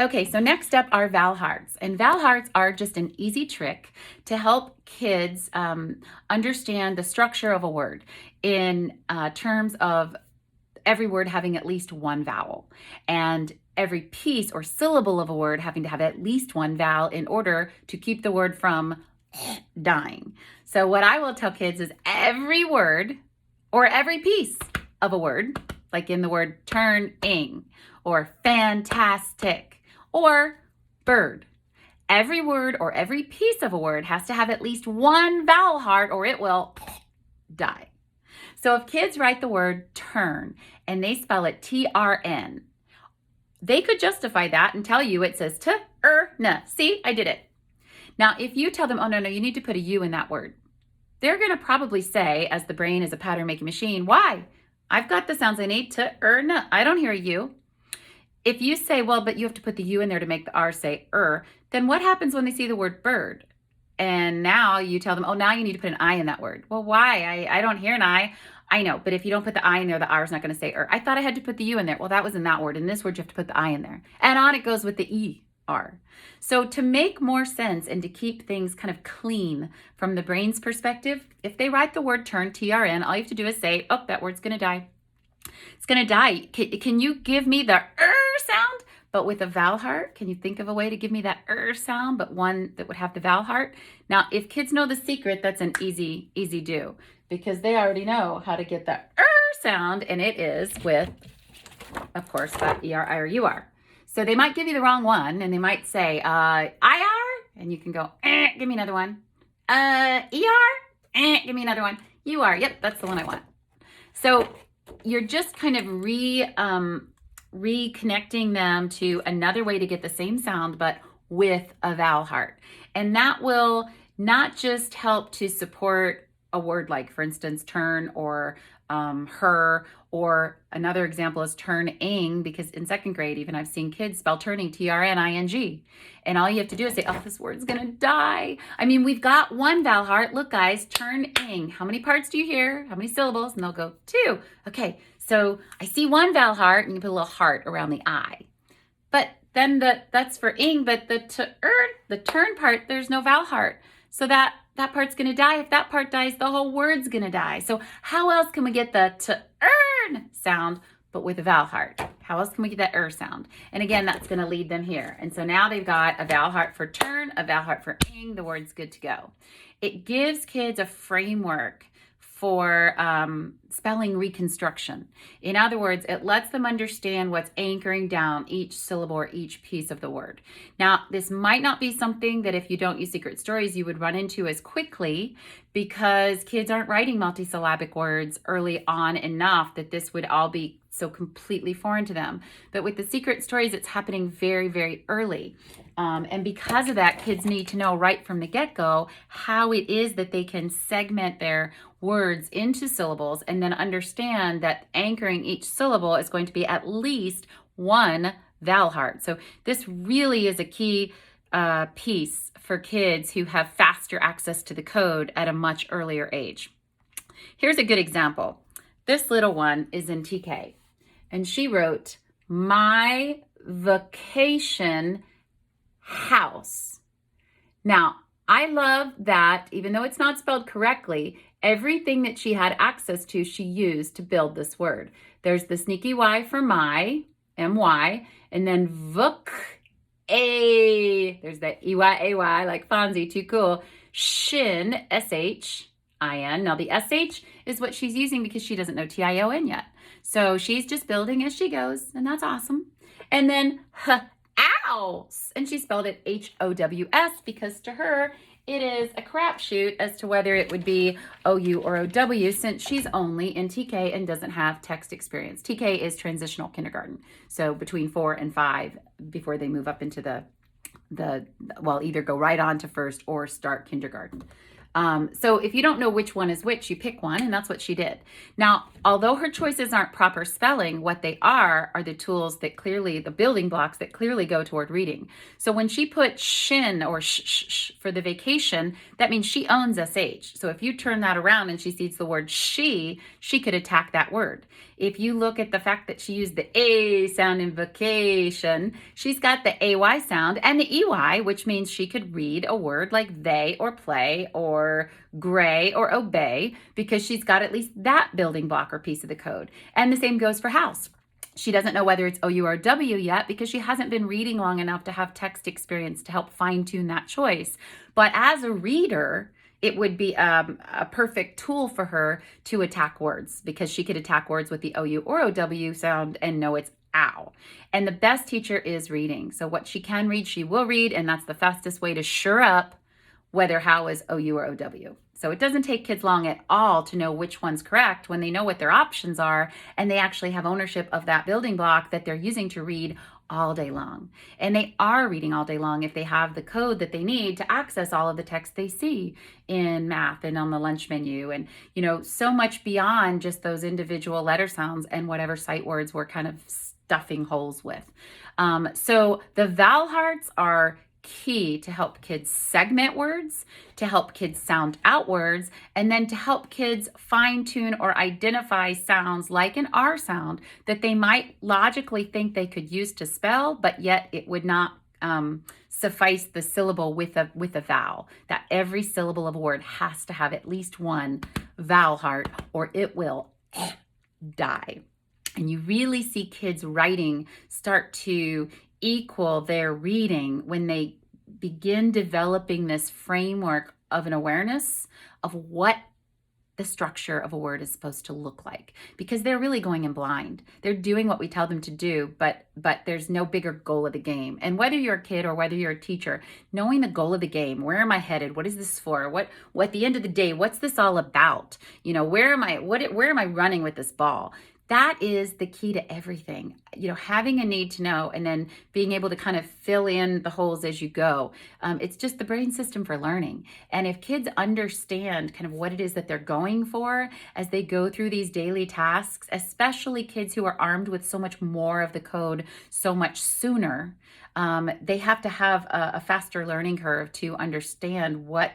Okay, so next up are vowel hearts. And vowel hearts are just an easy trick to help kids understand the structure of a word in terms of every word having at least one vowel, and every piece or syllable of a word having to have at least one vowel in order to keep the word from dying. So what I will tell kids is every word or every piece of a word, like in the word turning or fantastic or bird, every word or every piece of a word has to have at least one vowel heart or it will die. So if kids write the word turn and they spell it T-R-N, they could justify that and tell you it says T-R-N. See, I did it. Now, if you tell them, oh, no, you need to put a U in that word, they're going to probably say, as the brain is a pattern-making machine, why? I've got the sounds I need, T-R-N. I don't hear a U. If you say, well, but you have to put the U in there to make the R say then what happens when they see the word bird? And now you tell them, oh, now you need to put an I in that word. Well, why? I don't hear an I. I know, but if you don't put the I in there, the R is not going to say I thought I had to put the U in there. Well, that was in that word. In this word, you have to put the I in there. And on it goes with the ER. So to make more sense and to keep things kind of clean from the brain's perspective, if they write the word turn, T-R-N, all you have to do is say, oh, that word's going to die. It's going to die. Can you give me the sound? But with a vowel heart, can you think of a way to give me that sound, but one that would have the vowel heart? Now, if kids know the secret, that's an easy do, because they already know how to get the sound, and it is with, of course, that ER, I, or UR. So they might give you the wrong one, and they might say, IR, and you can go, give me another one. ER, give me another one. UR, yep, that's the one I want. So you're just kind of reconnecting them to another way to get the same sound, but with a vowel heart. And that will not just help to support a word like, for instance, turn or her, or another example is turning, because in second grade, even I've seen kids spell turning, T-R-N-I-N-G. And all you have to do is say, oh, this word's gonna die. I mean, we've got one vowel heart. Look, guys, turning. How many parts do you hear? How many syllables? And they'll go, 2. Okay, so I see one vowel heart, and you put a little heart around the I. But then that's for ing, but the turn part, there's no vowel heart. So that part's going to die. If that part dies, the whole word's going to die. So how else can we get the to-earn sound, but with a vowel heart? How else can we get that sound? And again, that's going to lead them here. And so now they've got a vowel heart for turn, a vowel heart for ing. The word's good to go. It gives kids a framework for spelling reconstruction. In other words, it lets them understand what's anchoring down each syllable or each piece of the word. Now, this might not be something that if you don't use secret stories, you would run into as quickly, because kids aren't writing multisyllabic words early on enough that this would all be so completely foreign to them. But with the secret stories, it's happening very, very early. And because of that, kids need to know right from the get-go how it is that they can segment their words into syllables and then understand that anchoring each syllable is going to be at least one vowel heart. So this really is a key piece for kids who have faster access to the code at a much earlier age. Here's a good example. This little one is in TK, and she wrote, my vacation house. Now, I love that even though it's not spelled correctly, everything that she had access to, she used to build this word. There's the sneaky Y for my, M-Y, and then vuk, A. There's that E-Y-A-Y, like Fonzie, too cool. Shin, S-H-I-N. Now, the S-H is what she's using because she doesn't know T-I-O-N yet. So she's just building as she goes, and that's awesome. And then house, and she spelled it H-O-W-S because to her, it is a crapshoot as to whether it would be O-U or O-W, since she's only in TK and doesn't have text experience. TK is transitional kindergarten, so between 4 and 5 before they move up into well, either go right on to first or start kindergarten. So if you don't know which one is which, you pick one, and that's what she did. Now, although her choices aren't proper spelling, what they are the tools that clearly, the building blocks that clearly go toward reading. So when she put shin or sh for the vacation, that means she owns sh. So if you turn that around and she sees the word she could attack that word. If you look at the fact that she used the A sound in vacation, she's got the AY sound and the EY, which means she could read a word like they or play or gray or obey, because she's got at least that building block or piece of the code. And the same goes for house. She doesn't know whether it's OU or W yet because she hasn't been reading long enough to have text experience to help fine tune that choice. But as a reader, it would be a perfect tool for her to attack words, because she could attack words with the OU or OW sound and know it's ow. And the best teacher is reading. So what she can read, she will read, and that's the fastest way to sure up whether how is OU or OW. So it doesn't take kids long at all to know which one's correct when they know what their options are and they actually have ownership of that building block that they're using to read all day long. And they are reading all day long if they have the code that they need to access all of the text they see in math and on the lunch menu, and so much beyond just those individual letter sounds and whatever sight words we're kind of stuffing holes with. So the vowel hearts are key to help kids segment words, to help kids sound out words, and then to help kids fine tune or identify sounds like an R sound that they might logically think they could use to spell, but yet it would not suffice the syllable with a vowel. That every syllable of a word has to have at least one vowel heart or it will die. And you really see kids writing start to equal their reading when they begin developing this framework of an awareness of what the structure of a word is supposed to look like, because they're really going in blind. They're doing what we tell them to do, but there's no bigger goal of the game. And whether you're a kid or whether you're a teacher, knowing the goal of the game, where am I headed? What is this for? What at the end of the day, what's this all about? Where am I running with this ball? That is the key to everything. Having a need to know and then being able to kind of fill in the holes as you go. It's just the brain system for learning. And if kids understand kind of what it is that they're going for as they go through these daily tasks, especially kids who are armed with so much more of the code so much sooner, they have to have a faster learning curve to understand what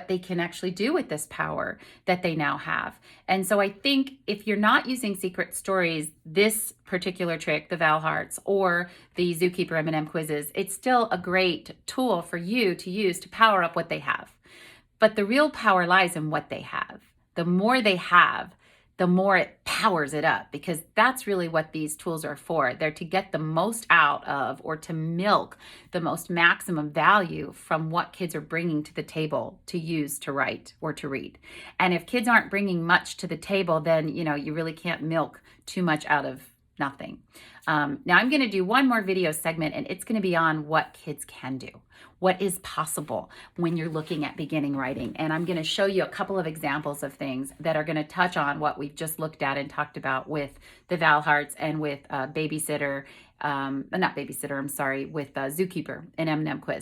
they can actually do with this power that they now have. And so I think if you're not using secret stories, this particular trick, the Vowel Hearts or the Zookeeper M&M quizzes, it's still a great tool for you to use to power up what they have. But the real power lies in what they have. The more they have, the more it powers it up, because that's really what these tools are for. They're to get the most out of, or to milk the most maximum value from what kids are bringing to the table to use to write or to read. And if kids aren't bringing much to the table, then you really can't milk too much out of nothing. Now I'm going to do one more video segment, and it's going to be on what kids can do, what is possible when you're looking at beginning writing. And I'm going to show you a couple of examples of things that are going to touch on what we've just looked at and talked about with the Vowel Hearts and with with Zookeeper and M&M quiz.